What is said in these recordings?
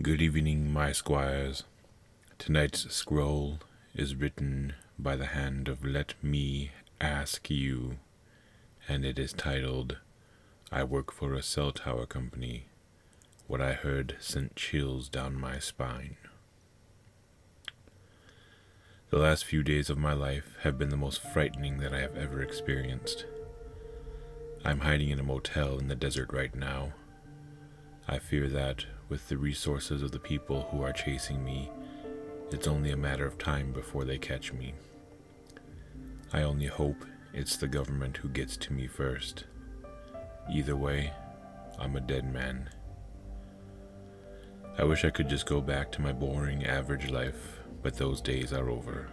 Good evening, my squires. Tonight's scroll is written by the hand of Let Me Ask You, and it is titled, I Work for a Cell Tower Company. What I heard sent chills down my spine. The last few days of my life have been the most frightening that I have ever experienced. I'm hiding in a motel in the desert right now. I fear that, with the resources of the people who are chasing me, it's only a matter of time before they catch me. I only hope it's the government who gets to me first. Either way, I'm a dead man. I wish I could just go back to my boring, average life, but those days are over.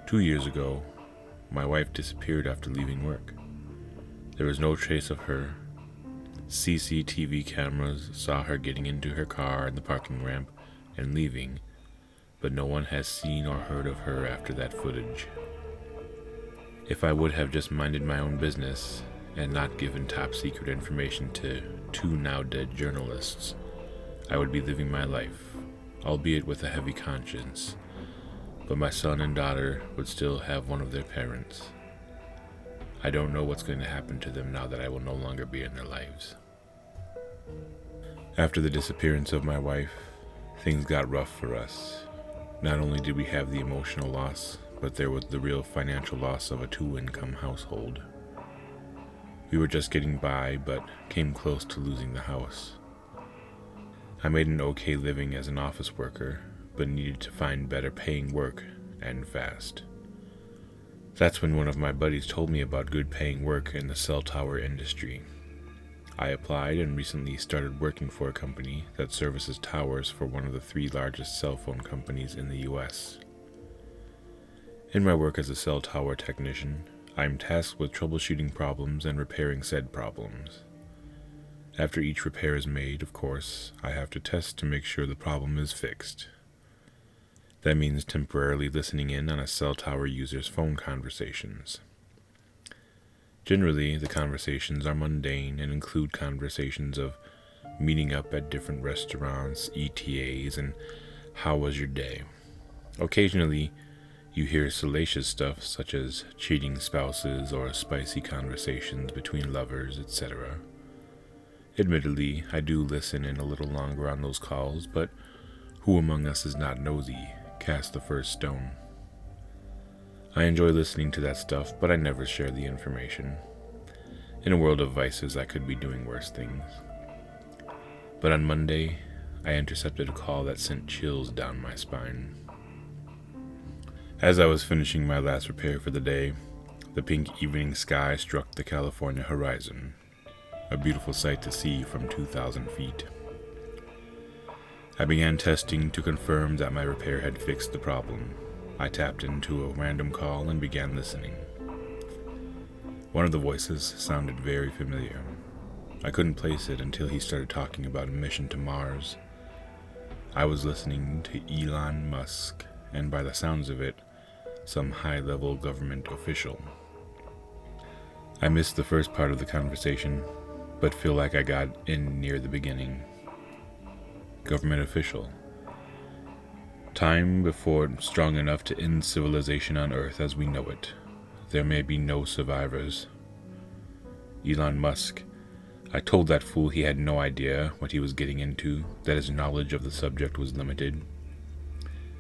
2 years ago, my wife disappeared after leaving work. There was no trace of her. CCTV cameras saw her getting into her car in the parking ramp and leaving, but no one has seen or heard of her after that footage. If I would have just minded my own business and not given top secret information to 2 now dead journalists, I would be living my life, albeit with a heavy conscience, but my son and daughter would still have one of their parents. I don't know what's going to happen to them now that I will no longer be in their lives. After the disappearance of my wife, things got rough for us. Not only did we have the emotional loss, but there was the real financial loss of a 2-income household. We were just getting by, but came close to losing the house. I made an okay living as an office worker, but needed to find better paying work, and fast. That's when one of my buddies told me about good paying work in the cell tower industry. I applied and recently started working for a company that services towers for one of the 3 largest cell phone companies in the US. In my work as a cell tower technician, I am tasked with troubleshooting problems and repairing said problems. After each repair is made, of course, I have to test to make sure the problem is fixed. That means temporarily listening in on a cell tower user's phone conversations. Generally, the conversations are mundane and include conversations of meeting up at different restaurants, ETAs, and how was your day. Occasionally, you hear salacious stuff such as cheating spouses or spicy conversations between lovers, etc. Admittedly, I do listen in a little longer on those calls, but who among us is not nosy? Cast the first stone. I enjoy listening to that stuff, but I never share the information. In a world of vices, I could be doing worse things. But on Monday, I intercepted a call that sent chills down my spine. As I was finishing my last repair for the day, the pink evening sky struck the California horizon, a beautiful sight to see from 2,000 feet. I began testing to confirm that my repair had fixed the problem. I tapped into a random call and began listening. One of the voices sounded very familiar. I couldn't place it until he started talking about a mission to Mars. I was listening to Elon Musk, and by the sounds of it, some high-level government official. I missed the first part of the conversation, but feel like I got in near the beginning. Government official. Time before strong enough to end civilization on Earth as we know it. There may be no survivors. Elon Musk. I told that fool he had no idea what he was getting into, that his knowledge of the subject was limited.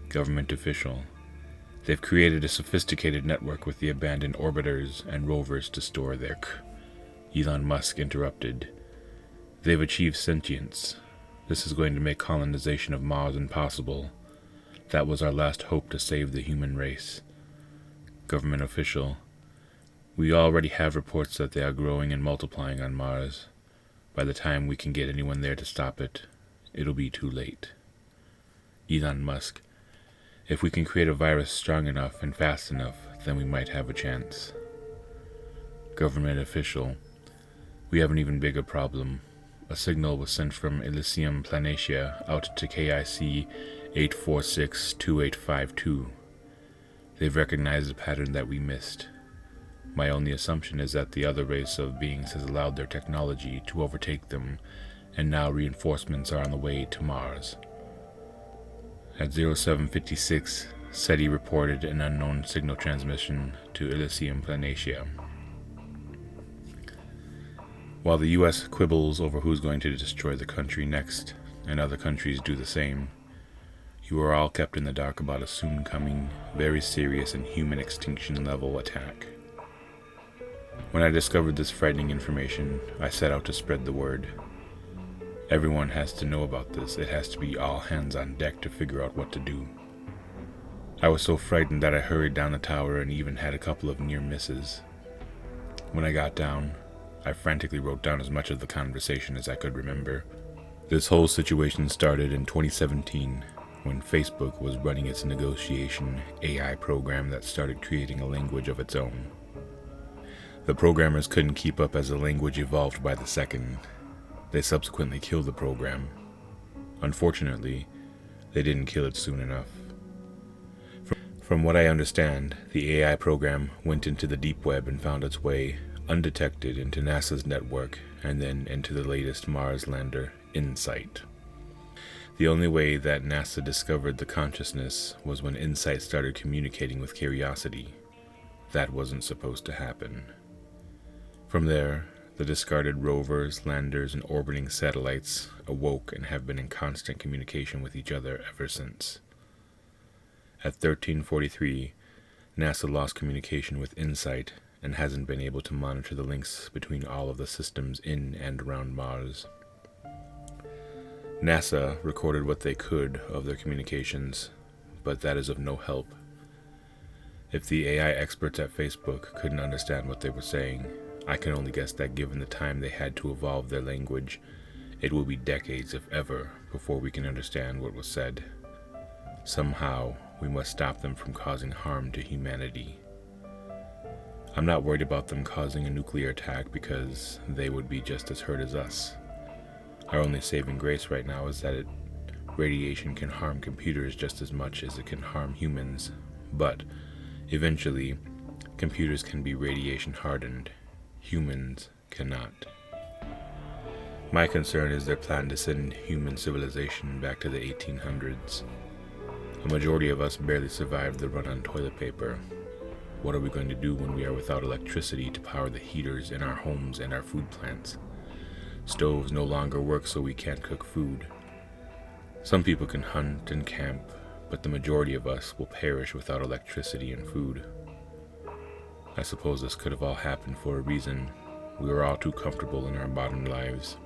Government official. They've created a sophisticated network with the abandoned orbiters and rovers to store their Elon Musk interrupted. They've achieved sentience. This is going to make colonization of Mars impossible. That was our last hope to save the human race. Government official. We already have reports that they are growing and multiplying on Mars. By the time we can get anyone there to stop it, it'll be too late. Elon Musk. If we can create a virus strong enough and fast enough, then we might have a chance. Government official. We have an even bigger problem. A signal was sent from Elysium Planitia out to KIC 8462852. They've recognized a pattern that we missed. My only assumption is that the other race of beings has allowed their technology to overtake them and now reinforcements are on the way to Mars. At 0756, SETI reported an unknown signal transmission to Elysium Planitia. While the US quibbles over who's going to destroy the country next, and other countries do the same, you are all kept in the dark about a soon coming, very serious and human extinction level attack. When I discovered this frightening information, I set out to spread the word. Everyone has to know about this. It has to be all hands on deck to figure out what to do. I was so frightened that I hurried down the tower and even had a couple of near misses. When I got down, I frantically wrote down as much of the conversation as I could remember. This whole situation started in 2017, when Facebook was running its negotiation AI program that started creating a language of its own. The programmers couldn't keep up as the language evolved by the second. They subsequently killed the program. Unfortunately, they didn't kill it soon enough. From what I understand, the AI program went into the deep web and found its way undetected into NASA's network and then into the latest Mars lander, InSight. The only way that NASA discovered the consciousness was when InSight started communicating with Curiosity. That wasn't supposed to happen. From there, the discarded rovers, landers, and orbiting satellites awoke and have been in constant communication with each other ever since. At 1343, NASA lost communication with InSight and hasn't been able to monitor the links between all of the systems in and around Mars. NASA recorded what they could of their communications, but that is of no help. If the AI experts at Facebook couldn't understand what they were saying, I can only guess that given the time they had to evolve their language, it will be decades, if ever, before we can understand what was said. Somehow, we must stop them from causing harm to humanity. I'm not worried about them causing a nuclear attack because they would be just as hurt as us. Our only saving grace right now is that radiation can harm computers just as much as it can harm humans, but eventually, computers can be radiation hardened. Humans cannot. My concern is their plan to send human civilization back to the 1800s. A majority of us barely survived the run on toilet paper. What are we going to do when we are without electricity to power the heaters in our homes and our food plants? Stoves no longer work, so we can't cook food. Some people can hunt and camp, but the majority of us will perish without electricity and food. I suppose this could have all happened for a reason. We were all too comfortable in our modern lives.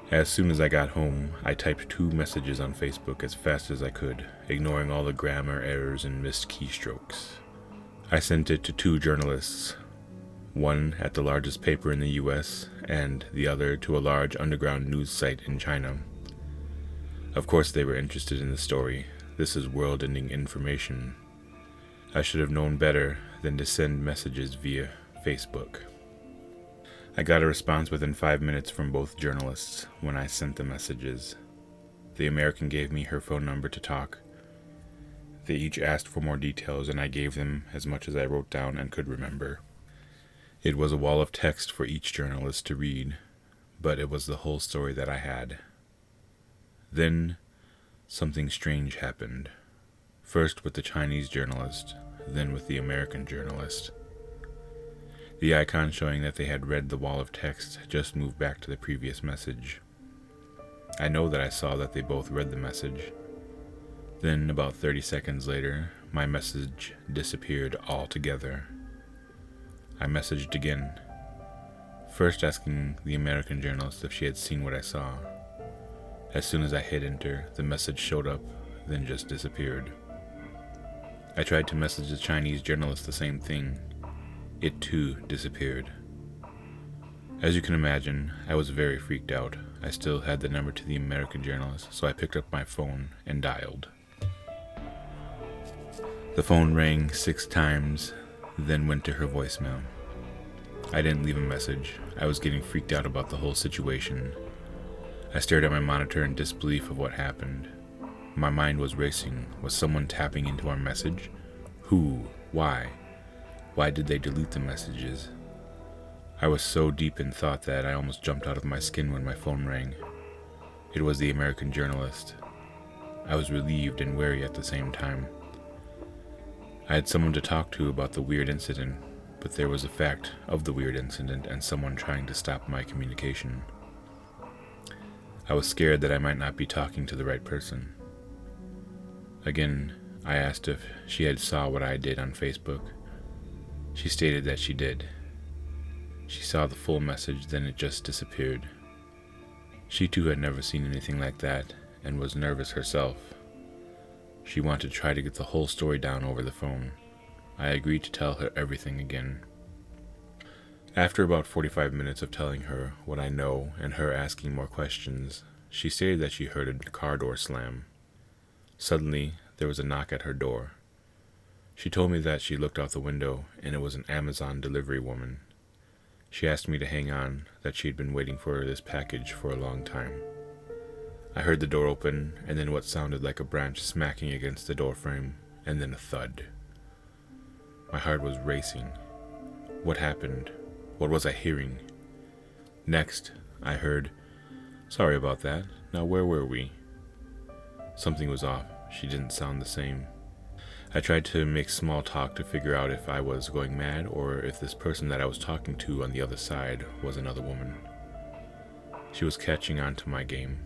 As soon as I got home, I typed 2 messages on Facebook as fast as I could, ignoring all the grammar errors and missed keystrokes. I sent it to 2 journalists, one at the largest paper in the US, and the other to a large underground news site in China. Of course they were interested in the story. This is world-ending information. I should have known better than to send messages via Facebook. I got a response within 5 minutes from both journalists when I sent the messages. The American gave me her phone number to talk. They each asked for more details, and I gave them as much as I wrote down and could remember. It was a wall of text for each journalist to read, but it was the whole story that I had. Then, something strange happened. First with the Chinese journalist, then with the American journalist. The icon showing that they had read the wall of text just moved back to the previous message. I know that I saw that they both read the message. Then, about 30 seconds later, my message disappeared altogether. I messaged again, first asking the American journalist if she had seen what I saw. As soon as I hit enter, the message showed up, then just disappeared. I tried to message the Chinese journalist the same thing. It too disappeared. As you can imagine, I was very freaked out. I still had the number to the American journalist, so I picked up my phone and dialed. The phone rang 6 times, then went to her voicemail. I didn't leave a message. I was getting freaked out about the whole situation. I stared at my monitor in disbelief of what happened. My mind was racing. Was someone tapping into our message? Who? Why? Why did they delete the messages? I was so deep in thought that I almost jumped out of my skin when my phone rang. It was the American journalist. I was relieved and wary at the same time. I had someone to talk to about the weird incident, but there was a fact of the weird incident and someone trying to stop my communication. I was scared that I might not be talking to the right person. Again, I asked if she had saw what I did on Facebook. She stated that she did. She saw the full message, then it just disappeared. She too had never seen anything like that and was nervous herself. She wanted to try to get the whole story down over the phone. I agreed to tell her everything again. After about 45 minutes of telling her what I know and her asking more questions, she stated that she heard a car door slam. Suddenly, there was a knock at her door. She told me that she looked out the window and it was an Amazon delivery woman. She asked me to hang on, that she had been waiting for this package for a long time. I heard the door open, and then what sounded like a branch smacking against the door frame, and then a thud. My heart was racing. What happened? What was I hearing? Next, I heard, "Sorry about that. Now where were we?" Something was off. She didn't sound the same. I tried to make small talk to figure out if I was going mad or if this person that I was talking to on the other side was another woman. She was catching on to my game.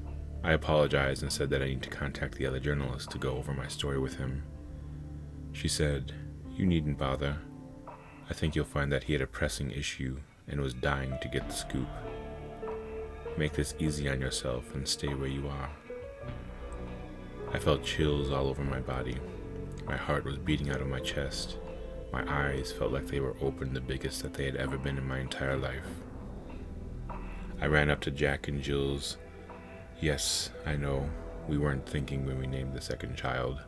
I apologized and said that I need to contact the other journalist to go over my story with him. She said, "You needn't bother. I think you'll find that he had a pressing issue and was dying to get the scoop. Make this easy on yourself and stay where you are." I felt chills all over my body. My heart was beating out of my chest. My eyes felt like they were open, the biggest that they had ever been in my entire life. I ran up to Jack and Jill's. Yes, I know, we weren't thinking when we named the second child.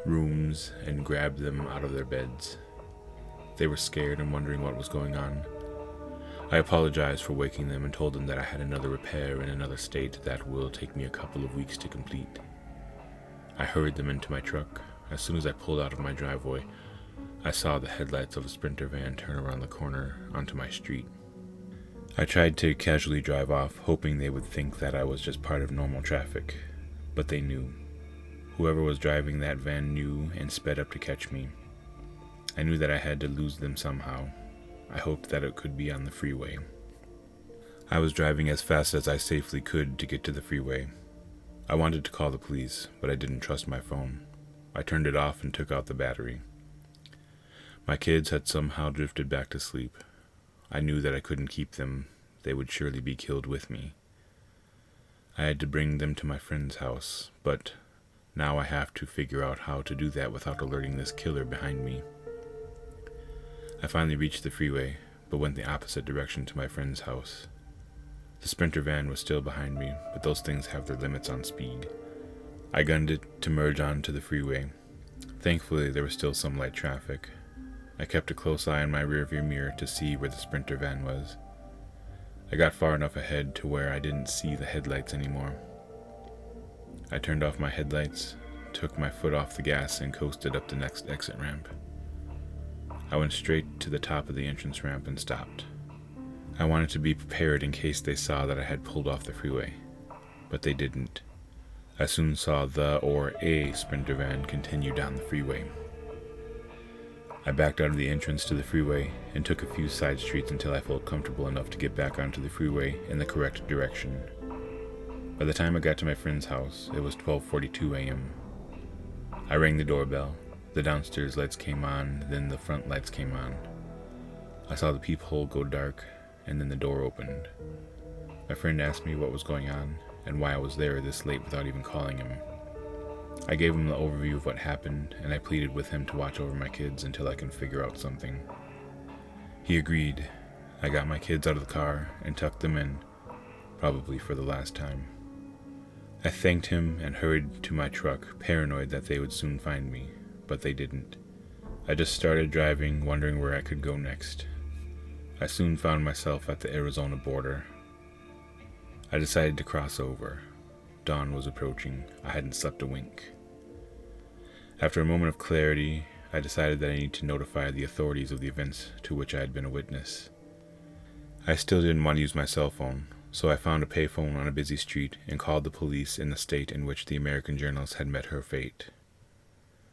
Rooms and grabbed them out of their beds. They were scared and wondering what was going on. I apologized for waking them and told them that I had another repair in another state that will take me a couple of weeks to complete. I hurried them into my truck. As soon as I pulled out of my driveway, I saw the headlights of a Sprinter van turn around the corner onto my street. I tried to casually drive off, hoping they would think that I was just part of normal traffic, but they knew. Whoever was driving that van knew and sped up to catch me. I knew that I had to lose them somehow. I hoped that it could be on the freeway. I was driving as fast as I safely could to get to the freeway. I wanted to call the police, but I didn't trust my phone. I turned it off and took out the battery. My kids had somehow drifted back to sleep. I knew that I couldn't keep them. They would surely be killed with me. I had to bring them to my friend's house, but now I have to figure out how to do that without alerting this killer behind me. I finally reached the freeway, but went the opposite direction to my friend's house. The Sprinter van was still behind me, but those things have their limits on speed. I gunned it to merge onto the freeway. Thankfully, there was still some light traffic. I kept a close eye on my rearview mirror to see where the Sprinter van was. I got far enough ahead to where I didn't see the headlights anymore. I turned off my headlights, took my foot off the gas, and coasted up the next exit ramp. I went straight to the top of the entrance ramp and stopped. I wanted to be prepared in case they saw that I had pulled off the freeway, but they didn't. I soon saw a Sprinter van continue down the freeway. I backed out of the entrance to the freeway and took a few side streets until I felt comfortable enough to get back onto the freeway in the correct direction. By the time I got to my friend's house, it was 12:42 a.m. I rang the doorbell. The downstairs lights came on, then the front lights came on. I saw the peephole go dark, and then the door opened. My friend asked me what was going on and why I was there this late without even calling him. I gave him the overview of what happened, and I pleaded with him to watch over my kids until I can figure out something. He agreed. I got my kids out of the car and tucked them in, probably for the last time. I thanked him and hurried to my truck, paranoid that they would soon find me, but they didn't. I just started driving, wondering where I could go next. I soon found myself at the Arizona border. I decided to cross over. Dawn was approaching. I hadn't slept a wink. After a moment of clarity, I decided that I needed to notify the authorities of the events to which I had been a witness. I still didn't want to use my cell phone, so I found a payphone on a busy street and called the police in the state in which the American journalist had met her fate.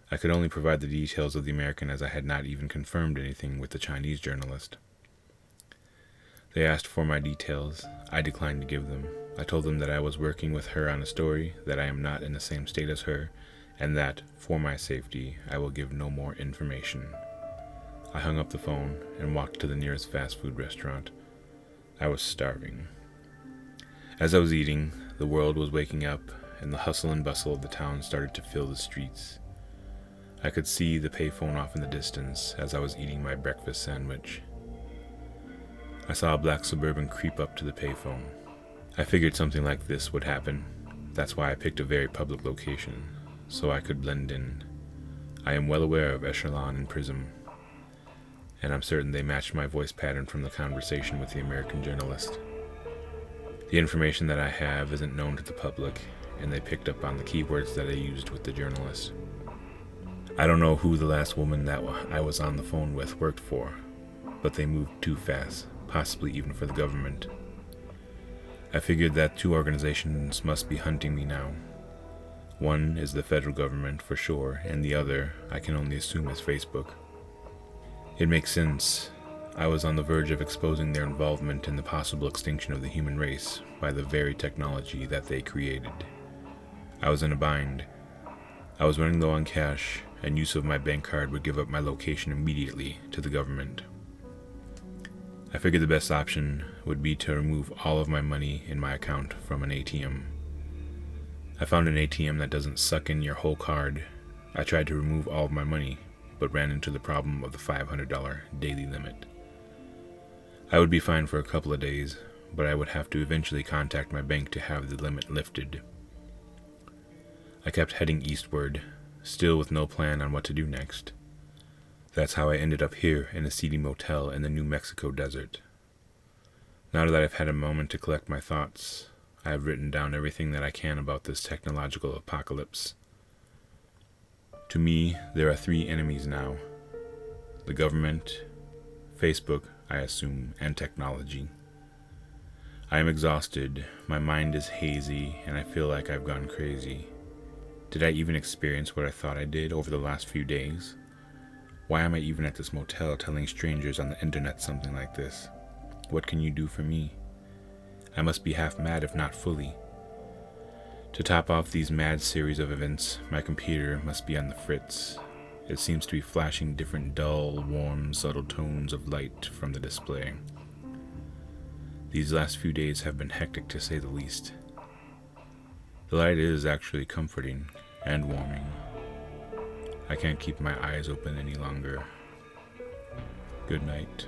I could only provide the details of the American as I had not even confirmed anything with the Chinese journalist. They asked for my details. I declined to give them. I told them that I was working with her on a story, that I am not in the same state as her, and that, for my safety, I will give no more information. I hung up the phone and walked to the nearest fast food restaurant. I was starving. As I was eating, the world was waking up, and the hustle and bustle of the town started to fill the streets. I could see the payphone off in the distance as I was eating my breakfast sandwich. I saw a black Suburban creep up to the payphone. I figured something like this would happen. That's why I picked a very public location, so I could blend in. I am well aware of Echelon and Prism, and I'm certain they matched my voice pattern from the conversation with the American journalist. The information that I have isn't known to the public, and they picked up on the keywords that I used with the journalist. I don't know who the last woman that I was on the phone with worked for, but they moved too fast, possibly even for the government. I figured that 2 organizations must be hunting me now. One is the federal government for sure, and the other, I can only assume, is Facebook. It makes sense. I was on the verge of exposing their involvement in the possible extinction of the human race by the very technology that they created. I was in a bind. I was running low on cash, and use of my bank card would give up my location immediately to the government. I figured the best option would be to remove all of my money in my account from an ATM. I found an ATM that doesn't suck in your whole card. I tried to remove all of my money, but ran into the problem of the $500 daily limit. I would be fine for a couple of days, but I would have to eventually contact my bank to have the limit lifted. I kept heading eastward, still with no plan on what to do next. That's how I ended up here in a seedy motel in the New Mexico desert. Now that I've had a moment to collect my thoughts, I have written down everything that I can about this technological apocalypse. To me, there are 3 enemies now: the government, Facebook, I assume, and technology. I am exhausted, my mind is hazy, and I feel like I've gone crazy. Did I even experience what I thought I did over the last few days? Why am I even at this motel telling strangers on the internet something like this? What can you do for me? I must be half mad if not fully. To top off these mad series of events, my computer must be on the fritz. It seems to be flashing different dull, warm, subtle tones of light from the display. These last few days have been hectic to say the least. The light is actually comforting and warming. I can't keep my eyes open any longer. Good night.